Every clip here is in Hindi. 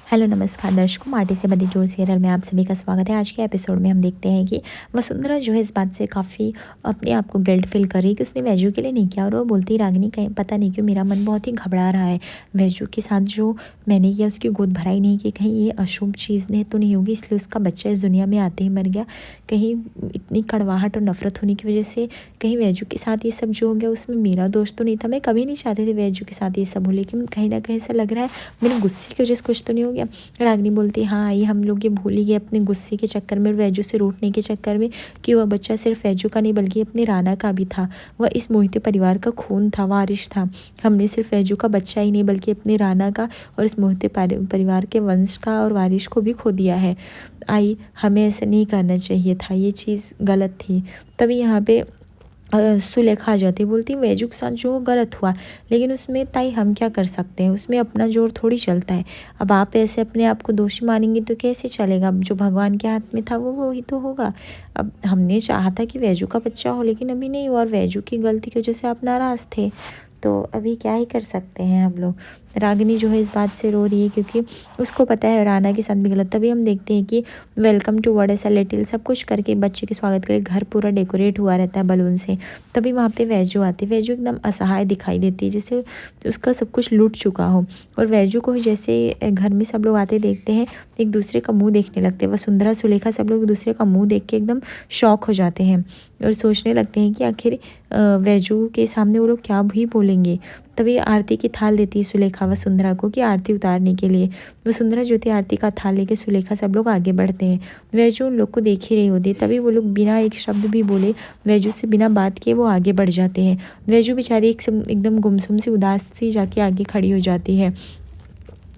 हेलो नमस्कार दर्शकों, माटी से बंधी जोड़ सीरियल में आप सभी का स्वागत है। आज के एपिसोड में हम देखते हैं कि वसुंधरा जो है इस बात से काफ़ी अपने आप को गिल्ट फील कर रही है कि उसने वैजू के लिए नहीं किया, और वो बोलती है रागिनी कहीं पता नहीं क्यों मेरा मन बहुत ही घबरा रहा है। वैजू के साथ जो मैंने किया उसकी गोद भराई नहीं की, कहीं ये अशुभ चीज़ ने तो नहीं होगी, इसलिए उसका बच्चा इस दुनिया में आते ही मर गया। कहीं इतनी कड़वाहट और नफरत होने की वजह से कहीं वैजू के साथ ये सब जो हो गया उसमें मेरा दोष तो नहीं था। मैं कभी नहीं चाहती थी वैजू के साथ ये सब हो, लेकिन कहीं ना कहीं ऐसा लग रहा है मेरे गुस्से की वजह से कुछ तो नहीं हो गया। रागिनी बोलती है हाँ, ये हम लोग ये भूल ही गए अपने गुस्से के चक्कर में, वैजू से रूठने के चक्कर में, कि वह बच्चा सिर्फ वैजू का नहीं बल्कि अपने राना का भी था। वह इस मोहिते परिवार का खून था, वारिश था। हमने सिर्फ वैजू का बच्चा ही नहीं बल्कि अपने राना का और इस मोहिते परिवार के वंश का और वारिश को भी खो दिया है। हमें ऐसा नहीं करना चाहिए था, ये चीज़ गलत थी। तभी यहाँ पे सुलेखा आ जाती, बोलती वैजू के साथ जो गलत हुआ, लेकिन उसमें ताई हम क्या कर सकते हैं, उसमें अपना जोर थोड़ी चलता है। अब आप ऐसे अपने आप को दोषी मानेंगे तो कैसे चलेगा। अब जो भगवान के हाथ में था वो ही तो होगा। अब हमने चाहा था कि वैजू का बच्चा हो, लेकिन अभी नहीं हुआ, और वैजू की गलती की वजह से आप नाराज़ थे, तो अभी क्या ही कर सकते हैं हम लोग। रागिनी जो है इस बात से रो रही है क्योंकि उसको पता है राना के साथ भी गलत। तभी हम देखते हैं कि वेलकम टू वर्ड ऐसा लिटिल सब कुछ करके बच्चे के स्वागत के लिए घर पूरा डेकोरेट हुआ रहता है बलून से। तभी वहाँ पे वैजू आती है। वैजू एकदम असहाय दिखाई देती है, जैसे उसका सब कुछ लूट चुका हो। और वैजू को जैसे घर में सब लोग आते देखते हैं, एक दूसरे का मुंह देखने लगते हैं। वसुंधरा सुलेखा सब लोग एक दूसरे का मुंह देख के एकदम शॉक हो जाते हैं और सोचने लगते हैं कि आखिर वैजू के सामने वो लोग क्या भी बोलेंगे। तभी आरती की थाल देती है सुलेखा वसुंधरा को कि आरती उतारने के लिए। वसुंधरा जो थी आरती का थाल लेके सुलेखा सब लोग आगे बढ़ते हैं। वैजू उन लोग को देख ही रही होती है, तभी वो लोग बिना एक शब्द भी बोले वैजू से बिना बात किए वो आगे बढ़ जाते हैं। वैजू बेचारी एकदम गुमसुम सी उदास सी जाके आगे खड़ी हो जाती है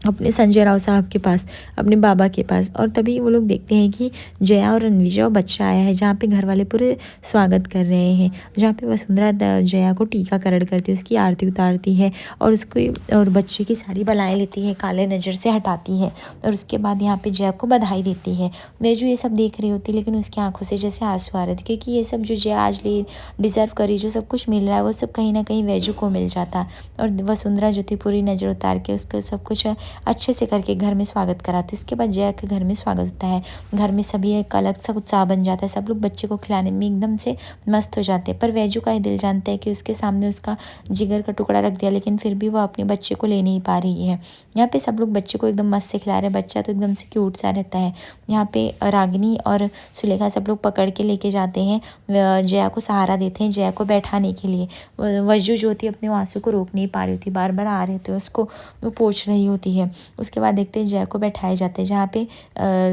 अपने संजय राव साहब के पास, अपने बाबा के पास। और तभी वो लोग देखते हैं कि जया और रणविजय और बच्चा आया है, जहाँ पे घर वाले पूरे स्वागत कर रहे हैं, जहाँ पे वसुंधरा जया को टीकाकरण करती है, उसकी आरती उतारती है और उसको और बच्चे की सारी बलाएँ लेती है, काले नज़र से हटाती है, और उसके बाद यहाँ पे जया को बधाई देती है। वैजू ये सब देख रही होती, लेकिन उसकी आंखों से जैसे आंसू आ रहे थे, क्योंकि ये सब जो जया आज ले डिज़र्व करी, जो सब कुछ मिल रहा है वो सब कहीं ना कहीं वैजू को मिल जाता। और वसुंधरा जो थी पूरी नज़र उतार के उसको सब कुछ अच्छे से करके घर में स्वागत कराते। इसके बाद जया के घर में स्वागत होता है। घर में सभी एक अलग सा उत्साह बन जाता है, सब लोग बच्चे को खिलाने में एकदम से मस्त हो जाते हैं। पर वैजू का ही दिल जानता है कि उसके सामने उसका जिगर का टुकड़ा रख दिया, लेकिन फिर भी वो अपने बच्चे को ले नहीं पा रही है। यहाँ पे सब लोग बच्चे को एकदम मस्त से खिला रहे हैं, बच्चा तो एकदम से क्यूट सा रहता है। यहाँ पे रागिनी और सुलेखा सब लोग पकड़ के लेके जाते हैं, जया को सहारा देते हैं जया को बैठाने के लिए। वजू जो होती है अपने आंसू को रोक नहीं पा रही होती, बार बार आ रहे होते उसको वो पोंछ रही होती है। उसके बाद देखते हैं जया को बैठाए जाते हैं, जहाँ पे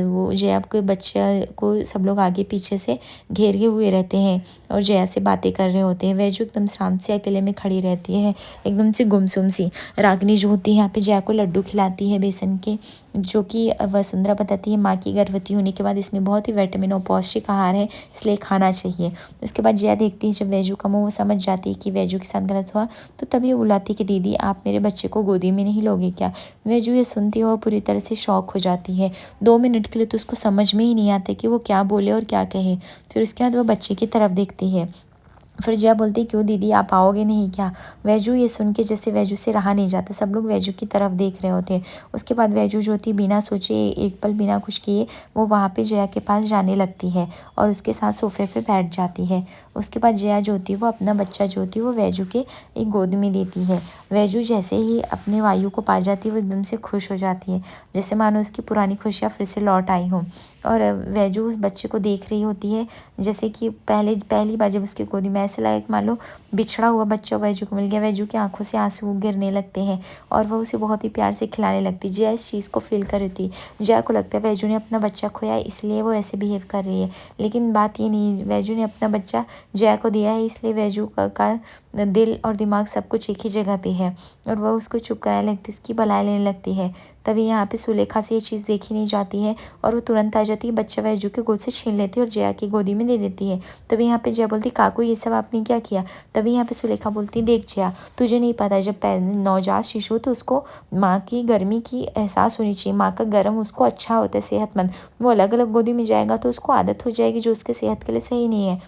वो जया के बच्चे को सब लोग आगे पीछे से घेरे हुए रहते हैं और जया से बातें कर रहे होते हैं। वैजू एकदम शांत से अकेले में खड़ी रहती है, एकदम से गुमसुम सी। रागिनी जो होती है यहाँ पे जया को लड्डू खिलाती है बेसन के, जो कि वसुंधरा बताती है माँ की गर्भवती होने के बाद इसमें बहुत ही विटामिन और पौष्टिक आहार है, इसलिए खाना चाहिए। उसके बाद जया देखती है जब वैजू का मुँह, वो समझ जाती है कि वैजू के साथ गलत हुआ, तो तभी वो बुलाती है कि दीदी आप मेरे बच्चे को गोदी में नहीं लोगे क्या। वैजू ये सुनती है और पूरी तरह से शॉक हो जाती है। 2 मिनट के लिए तो उसको समझ में ही नहीं आता कि वो क्या बोले और क्या कहे। फिर उसके बाद वो बच्चे की तरफ देखती है। फिर जया बोलती क्यों दीदी आप आओगे नहीं क्या। वैजू ये सुन के जैसे वैजू से रहा नहीं जाता, सब लोग वैजू की तरफ देख रहे होते हैं। उसके बाद वैजू जो थी बिना सोचे एक पल बिना कुछ किए वो वहाँ पे जया के पास जाने लगती है और उसके साथ सोफे पे बैठ जाती है। उसके बाद जया जो होती है वो अपना बच्चा जो होती है वो वैजू के एक गोद में देती है। वैजू जैसे ही अपने वायु को पा जाती है वो एकदम से खुश हो जाती है, जैसे मानो उसकी पुरानी खुशियाँ फिर से लौट आई हों। और वैजू उस बच्चे को देख रही होती है जैसे कि पहली बार जब उसकी गोदी में, ऐसे लगा कि मान लो बिछड़ा हुआ बच्चा वैजू को मिल गया। वैजू की आंखों से आंसू गिरने लगते हैं और वह उसे बहुत ही प्यार से खिलाने लगती है। जया इस चीज़ को फील कर रही थी। जया को लगता है वैजू ने अपना बच्चा खोया इसलिए वो ऐसे बिहेव कर रही है, लेकिन बात ये नहीं, वैजू ने अपना बच्चा जया को दिया है, इसलिए वैजू का दिल और दिमाग सब कुछ एक ही जगह पे है और वह उसको चुप कराने लगती, इसकी भलाई लेने लगती है। तभी यहाँ पे सुलेखा से ये चीज़ देखी नहीं जाती है और वो तुरंत आ जाती है, बच्चा वैजू के गोद से छीन लेती है और जया की गोदी में दे देती है। तभी यहाँ पे जया बोलती काकू ये सब आपने क्या किया। तभी यहाँ पे सुलेखा बोलती देख जया तुझे नहीं पता, जब नवजात शिशु तो उसको माँ की गर्मी की एहसास होनी चाहिए, माँ का गर्म उसको अच्छा होता है, सेहतमंद। वो अलग अलग गोदी में जाएगा तो उसको आदत हो जाएगी जो उसके सेहत के लिए सही नहीं है,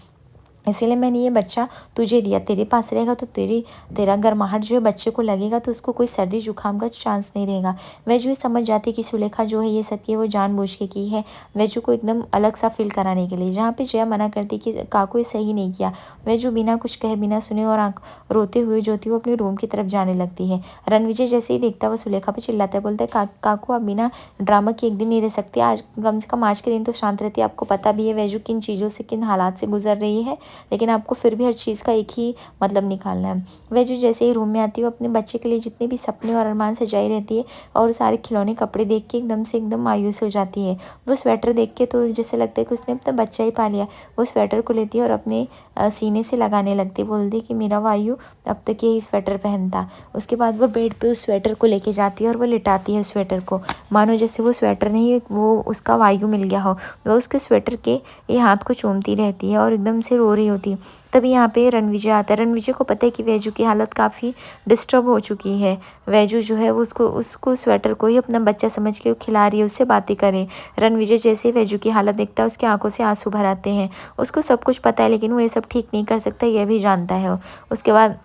इसीलिए मैंने ये बच्चा तुझे दिया, तेरे पास रहेगा तो तेरा गर्माहट जो है बच्चे को लगेगा, तो उसको कोई सर्दी जुकाम का चांस नहीं रहेगा। वैजू ये समझ जाती कि सुलेखा जो है ये सब की वो जानबूझ के की है, वैजू को एकदम अलग सा फील कराने के लिए। जहाँ पे जया मना करती कि काकू ये सही नहीं किया, वैजू बिना कुछ कहे बिना सुने और आँख रोते हुए जो थी वो अपने रूम की तरफ जाने लगती है। रणविजय जैसे ही देखता है वो सुलेखा पे चिल्लाता है, बोलता है काकू आप बिना ड्रामा के एक दिन नहीं रह सकते, आज कम से कम आज के दिन तो शांत रहती है। आपको पता भी है वैजू किन चीज़ों से किन हालात से गुजर रही है, लेकिन आपको फिर भी हर चीज़ का एक ही मतलब निकालना है। वह जो जैसे ही रूम में आती है वो अपने बच्चे के लिए जितने भी सपने और अरमान सजाई रहती है, और सारे खिलौने कपड़े देख के एकदम मायूस हो जाती है। वो स्वेटर देख के तो जैसे लगता है कि उसने अपना बच्चा ही पा लिया। वो स्वेटर को लेती है और अपने सीने से लगाने लगती है, बोलती है कि मेरा वायु अब तक यही स्वेटर पहनता। उसके बाद वो बेड पे उस स्वेटर को लेके जाती है और वो लिटाती है स्वेटर को, मानो जैसे वो स्वेटर नहीं वो उसका वायु मिल गया हो। वह उसके स्वेटर के ये हाथ को चूमती रहती है और एकदम से रो रही होती है। तभी यहाँ पे रणविजय आता है। रणविजय को पता है कि वैजू की हालत काफ़ी डिस्टर्ब हो चुकी है। वैजू जो है वो उसको स्वेटर को ही अपना बच्चा समझ के वो खिला रही है, उससे बातें करे। रणविजय जैसे ही वैजू की हालत देखता है उसकी आंखों से आंसू भर आते हैं। उसको सब कुछ पता है लेकिन वो ये सब ठीक नहीं कर सकता, यह भी जानता है वो। उसके बाद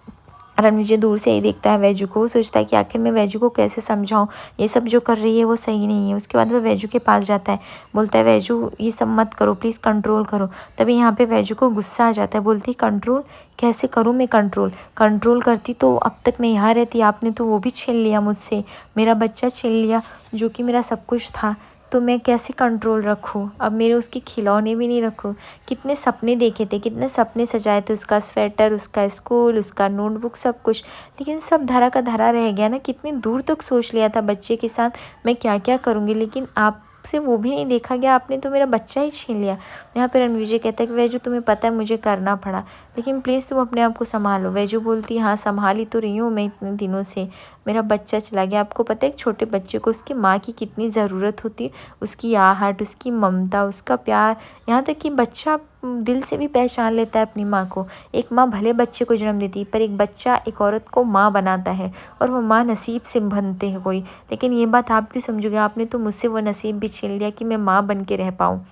रणविजय दूर से ही देखता है वैजू को, वो सोचता है कि आखिर मैं वैजू को कैसे समझाऊं, ये सब जो कर रही है वो सही नहीं है। उसके बाद वह वैजू के पास जाता है, बोलता है वैजू ये सब मत करो प्लीज़, कंट्रोल करो। तभी यहाँ पे वैजू को गुस्सा आ जाता है, बोलती कंट्रोल कैसे करूँ मैं, कंट्रोल करती तो अब तक मैं यहाँ रहती, आपने तो वो भी छीन लिया मुझसे, मेरा बच्चा छीन लिया जो कि मेरा सब कुछ था, तो मैं कैसे कंट्रोल रखूँ, अब मेरे उसके खिलौने भी नहीं रखूँ। कितने सपने देखे थे, कितने सपने सजाए थे, उसका स्वेटर, उसका स्कूल, उसका नोटबुक, सब कुछ, लेकिन सब धरा का धरा रह गया ना। कितनी दूर तक सोच लिया था बच्चे के साथ मैं क्या क्या करूँगी, लेकिन आपसे वो भी नहीं देखा गया, आपने तो मेरा बच्चा ही छीन लिया। यहाँ पर रणविजय कहता है कि वैजू तुम्हें पता है मुझे करना पड़ा, लेकिन प्लीज़ तुम अपने आप को संभालो। वैजू बोलती हाँ संभाली तो रही हूँ मैं इतने दिनों से, मेरा बच्चा चला गया। आपको पता है एक छोटे बच्चे को उसकी माँ की कितनी ज़रूरत होती है, उसकी आहट, उसकी ममता, उसका प्यार, यहाँ तक कि बच्चा दिल से भी पहचान लेता है अपनी माँ को। एक माँ भले बच्चे को जन्म देती है पर एक बच्चा एक औरत को माँ बनाता है, और वो माँ नसीब से बनते हैं कोई। लेकिन ये बात आप क्यों समझोगे, आपने तो मुझसे वो नसीब भी छीन लिया कि मैं माँ बन के रह पाऊँ,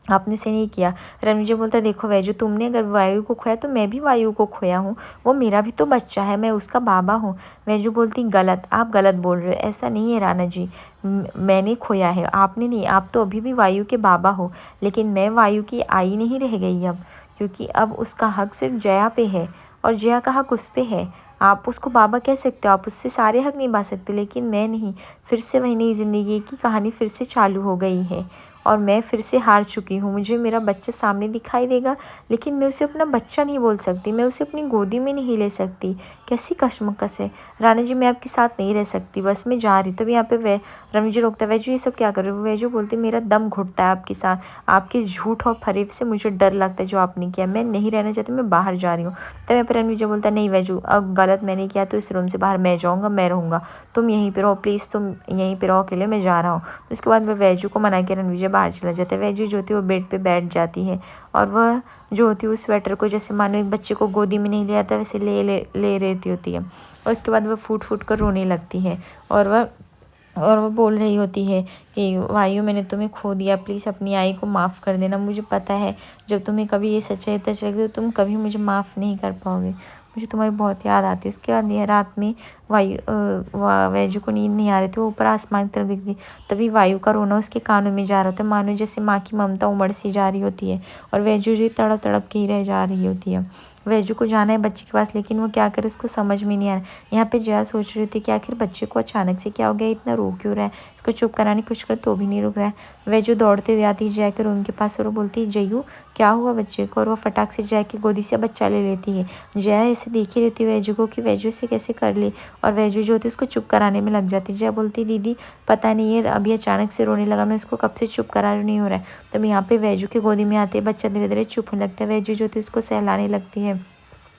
आपने से नहीं किया। रणविजय बोलता है देखो वैजू, तुमने अगर वायु को खोया तो मैं भी वायु को खोया हूँ, वो मेरा भी तो बच्चा है, मैं उसका बाबा हूँ। वैजू बोलती गलत, आप गलत बोल रहे हो, ऐसा नहीं है राणा जी, मैंने खोया है, आपने नहीं, आप तो अभी भी वायु के बाबा हो, लेकिन मैं वायु की आई नहीं रह गई अब, क्योंकि अब उसका हक सिर्फ जया पे है और जया का हक उस पे है। आप उसको बाबा कह सकते हो, आप उससे सारे हक निभा सकते, लेकिन मैं नहीं। फिर से वही नई ज़िंदगी की कहानी फिर से चालू हो गई है और मैं फिर से हार चुकी हूँ। मुझे मेरा बच्चा सामने दिखाई देगा, लेकिन मैं उसे अपना बच्चा नहीं बोल सकती, मैं उसे अपनी गोदी में नहीं ले सकती। कैसी कशमकश है राणा जी, मैं आपके साथ नहीं रह सकती, बस मैं जा रही। तभी यहाँ पे रणविजय रोकता है, वैजू ये सब क्या कर रहे हो। वैजू बोलती मेरा दम घुटता है आपके साथ, आपके झूठ और फरेब से मुझे डर लगता है, जो आपने किया, मैं नहीं रहना चाहती, मैं बाहर जा रही हूँ। तब यहाँ पर रणविजय बोलता है नहीं वैजू, अब गलत मैंने किया तो इस रूम से बाहर मैं जाऊँगा, मैं रहूँगा, तुम यहीं पर रहो प्लीज़, तुम यहीं पर रहो अकेले, मैं जा रहा हूँ। तो उसके बाद वह वैजू को मना के रणविजय बाहर चला जाता है। वैजू जो होती है वो बेड पे बैठ जाती है और वह जो होती है उस स्वेटर को जैसे मानो एक बच्चे को गोदी में नहीं लिया था वैसे ले रहती होती है, और उसके बाद वह फूट फूट कर रोने लगती है और वह बोल रही होती है कि वायु मैंने तुम्हें खो दिया, प्लीज़ अपनी आई को माफ़ कर देना। मुझे पता है जब तुम्हें कभी ये सच्चाई पता चलेगी तो तुम कभी मुझे माफ़ नहीं कर पाओगे, मुझे तुम्हारी बहुत याद आती है। उसके बाद यह रात में वैजू को नींद नहीं आ रही थी, वो ऊपर आसमान की तरफ दिखती, तभी वायु का रोना उसके कानों में जा रहा था, मानो जैसे माँ की ममता उमड़ सी जा रही होती है और वैजू जी तड़प तड़प के ही रह जा रही होती है। वैजू को जाना है बच्चे के पास, लेकिन वो क्या करे उसको समझ में नहीं आ रहा। यहाँ पे जया सोच रही थी कि आखिर बच्चे को अचानक से क्या हो गया, इतना रो क्यों रहा है, इसको चुप कराने की कोशिश कर तो भी नहीं रुक रहा है। वैजू दौड़ते हुए आती है जया के रूम के पास और वो बोलती है जयू क्या हुआ बच्चे को, और वो फटाक से जया की गोदी से बच्चा ले लेती है। जया ऐसे देखी रहती है वैजू को कि वैजू से कैसे कर ले, और वैजू जो होती है उसको चुप कराने में लग जाती है। जया बोलती दीदी पता नहीं है अभी अचानक से रोने लगा, मैं उसको कब से चुप करा रही, नहीं हो रहा है। तब यहाँ पे वैजू की गोदी में आते बच्चा धीरे धीरे चुप होने लगता है। वैजू जो होती है उसको सहलाने लगती है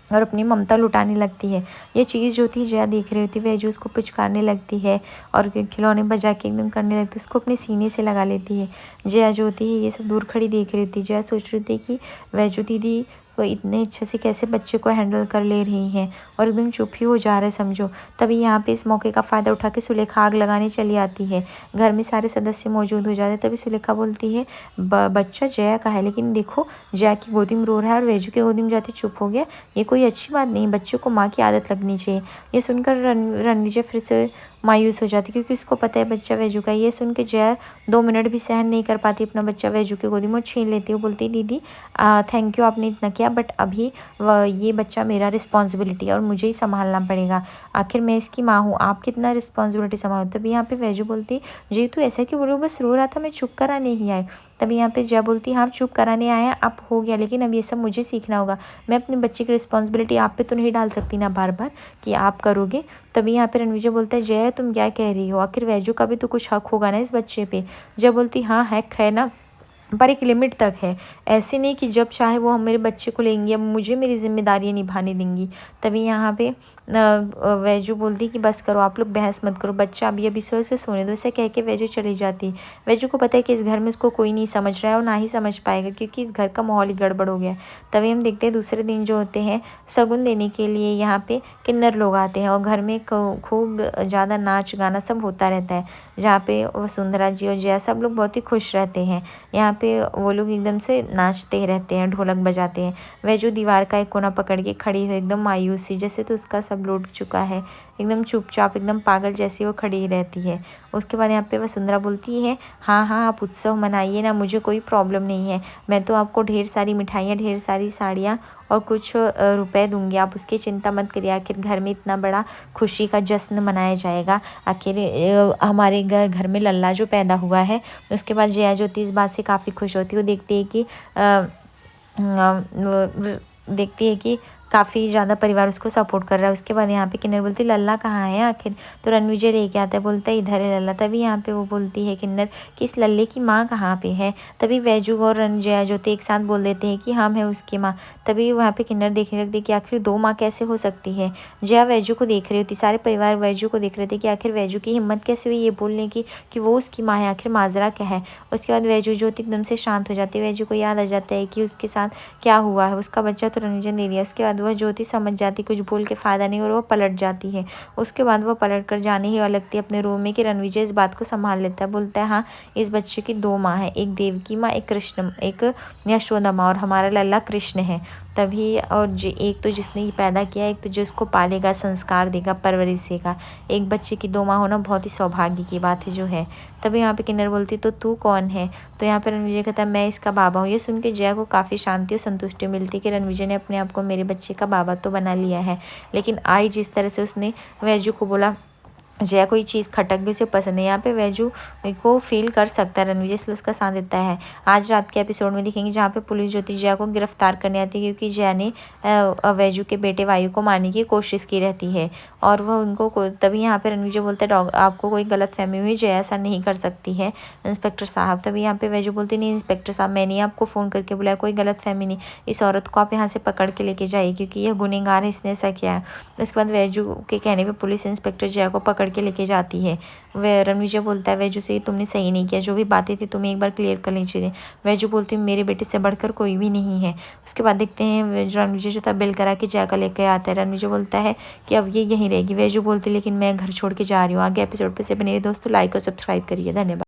और अपनी ममता लुटाने लगती है। ये चीज़ जो थी जया देख रही होती है, वैजू उसको पुचकारने लगती है और खिलौने बजा के एकदम करने लगती है, उसको अपने सीने से लगा लेती है। जया जो होती है ये सब दूर खड़ी देख रही थी। जया सोच रही थी कि वैजू दीदी इतने अच्छे से कैसे बच्चे को हैंडल कर ले रही हैं और एकदम चुप ही हो जा रहा है समझो। तभी यहाँ पे इस मौके का फ़ायदा उठा के सुलेखा आग लगाने चली आती है। घर में सारे सदस्य मौजूद हो जाते हैं। तभी सुलेखा बोलती है बच्चा जया का है, लेकिन देखो जया की गोदी में रो रहा है और वैजू की गोदी में जाते चुप हो गया। ये कोई अच्छी बात नहीं, बच्चों को माँ की आदत लगनी चाहिए। ये सुनकर रणविजय फिर से मायूस हो जाती, क्योंकि उसको पता है बच्चा वैजू का। ये सुन के जया 2 मिनट भी सहन नहीं कर पाती अपना बच्चा वैजू की गोदी में छीन लेती है। वो बोलती दीदी थैंक यू आपने इतना किया, बट अभी ये बच्चा मेरा रिस्पॉन्सिबिलिटी है और मुझे ही संभालना पड़ेगा। आखिर मैं इसकी माँ हूँ, आप कितना रिस्पॉन्सिबिलिटी संभालो। तभी यहाँ पे वैजू बोलती जी तू ऐसा क्यों बोलो, बस रो रहा था, मैं चुप कराने ही आई। तभी यहाँ पे जया बोलती हाँ चुप कराने आया, अब हो गया, लेकिन अब ये सब मुझे सीखना होगा। मैं अपने बच्चे की रिस्पॉन्सिबिलिटी आप पे तो नहीं डाल सकती ना बार बार कि आप करोगे। तभी यहाँ पे रणविजय बोलता है जया तुम क्या कह रही हो, आखिर वैजू का भी तो कुछ हक होगा ना इस बच्चे पे। जया बोलती हाँ हक है ना, पर एक लिमिट तक है, ऐसे नहीं कि जब चाहे वो हम मेरे बच्चे को लेंगी, अब मुझे मेरी जिम्मेदारियां निभाने देंगी। तभी यहाँ पे वैजू बोलती कि बस करो आप लोग बहस मत करो, बच्चा अभी अभी सोए से सोने दो। ऐसे कह के वैजू चली जाती। वैजू को पता है कि इस घर में उसको कोई नहीं समझ रहा है और ना ही समझ पाएगा, क्योंकि इस घर का माहौल ही गड़बड़ हो गया है। तभी हम देखते हैं दूसरे दिन जो होते हैं शगुन देने के लिए यहाँ पे किन्नर लोग आते हैं और घर में खूब ज़्यादा नाच गाना सब होता रहता है, जहाँ पे वसुंधरा जी और जया सब लोग बहुत ही खुश रहते हैं। यहाँ पे वो लोग एकदम से नाचते रहते हैं, ढोलक बजाते हैं। वैजू दीवार का एक कोना पकड़ के खड़ी हुई एकदम मायूसी, जैसे तो उसका सब लौट चुका है, एकदम चुपचाप एकदम पागल जैसी वो खड़ी रहती है। उसके बाद यहाँ पे वसुंधरा बोलती है हाँ हाँ आप उत्सव मनाइए ना, मुझे कोई प्रॉब्लम नहीं है, मैं तो आपको ढेर सारी मिठाइयाँ, ढेर सारी साड़ियाँ और कुछ रुपए दूंगी, आप उसकी चिंता मत करिए। आखिर घर में इतना बड़ा खुशी का जश्न मनाया जाएगा। आखिर हमारे घर में लल्ला जो पैदा हुआ है। उसके बाद जया ज्योति इस बात से काफ़ी खुश होती है। वो देखती है कि काफ़ी ज़्यादा परिवार उसको सपोर्ट कर रहा है। उसके बाद यहाँ पे किन्नर बोलती लल्ला कहाँ है आखिर, तो रणविजय लेके आता है, बोलता है इधर है लल्ला। तभी यहाँ पे वो बोलती है किन्नर कि इस लल्ले की माँ कहाँ पे है। तभी वैजू और जया ज्योति एक साथ बोल देते हैं कि हम है उसकी माँ। तभी वहाँ पे किन्नर देखने लगती है कि आखिर 2 माँ कैसे हो सकती है। जया वैजू को देख रही होती, सारे परिवार वैजू को देख रहे थे कि आखिर वैजू की हिम्मत कैसे हुई ये बोलने की कि वो उसकी माँ है, आखिर माजरा क्या है। उसके बाद वैजू ज्योति एकदम से शांत हो जाती है। वैजू को याद आ जाता है कि उसके साथ क्या हुआ है, उसका बच्चा तो रणविजय ने दिया। उसके बाद वह ज्योति समझ जाती कुछ बोल के फ़ायदा नहीं और वो पलट जाती है। उसके बाद वो पलट कर जाने ही लगती है अपने रूम में कि रणविजय इस बात को संभाल लेता है। बोलता है हाँ इस बच्चे की 2 माँ हैं, एक देवकी माँ, एक यशोदा माँ, और हमारा लल्ला कृष्ण है। तभी और एक तो जिसने ये पैदा किया, एक तो जो इसको पालेगा, संस्कार देगा, परवरिश देगा। एक बच्चे की 2 माँ होना बहुत ही सौभाग्य की बात है जो है। तभी यहाँ पे किन्नर बोलती तो तू कौन है, तो यहाँ पे रणविजय कहता है मैं इसका बाबा हूँ। ये सुन के जया को काफ़ी शांति और संतुष्टि मिलती कि रणविजय ने अपने आप को मेरे बच्चे का बाबा तो बना लिया है। लेकिन आई जिस तरह से उसने वैजू को बोला, जया कोई चीज़ खटक गई, उसे पसंद है। यहाँ पे वैजू को फील कर सकता है रणविजय, इसलिए उसका साथ देता है। आज रात के एपिसोड में दिखेंगे जहाँ पे पुलिस ज्योति जया को गिरफ्तार करने आती है, क्योंकि जया ने वैजू के बेटे वायु को मारने की कोशिश की रहती है और वह उनको तभी यहाँ पे रणविजय बोलता है आपको कोई गलत फहमी हुई, जया ऐसा नहीं कर सकती है इंस्पेक्टर साहब। तभी यहाँ पे वैजू बोलती नहीं इंस्पेक्टर साहब मैंने आपको फ़ोन करके बुलाया, कोई गलत फहमी नहीं, इस औरत को आप यहाँ से पकड़ के लेके जाइए क्योंकि यह गुनहगार है, इसने ऐसा किया है। उसके बाद वैजू के कहने पर पुलिस इंस्पेक्टर जया को पकड़ के लेके जाती है। वह रणविजय बोलता है वैजू से तुमने सही नहीं किया, जो भी बातें थी तुम्हें एक बार क्लियर कर लेनी चाहिए। वैजू बोलती है मेरे बेटे से बढ़कर कोई भी नहीं है। उसके बाद देखते हैं रणविजय जो था बिल करा के जया का लेकर आता है। रणविजय बोलता है कि अब ये यहीं रहेगी। वैजू बोलती लेकिन मैं घर छोड़ के जा रही हूँ। आगे एपिसोड पे से बने दोस्तों लाइक और सब्सक्राइब करिए। धन्यवाद।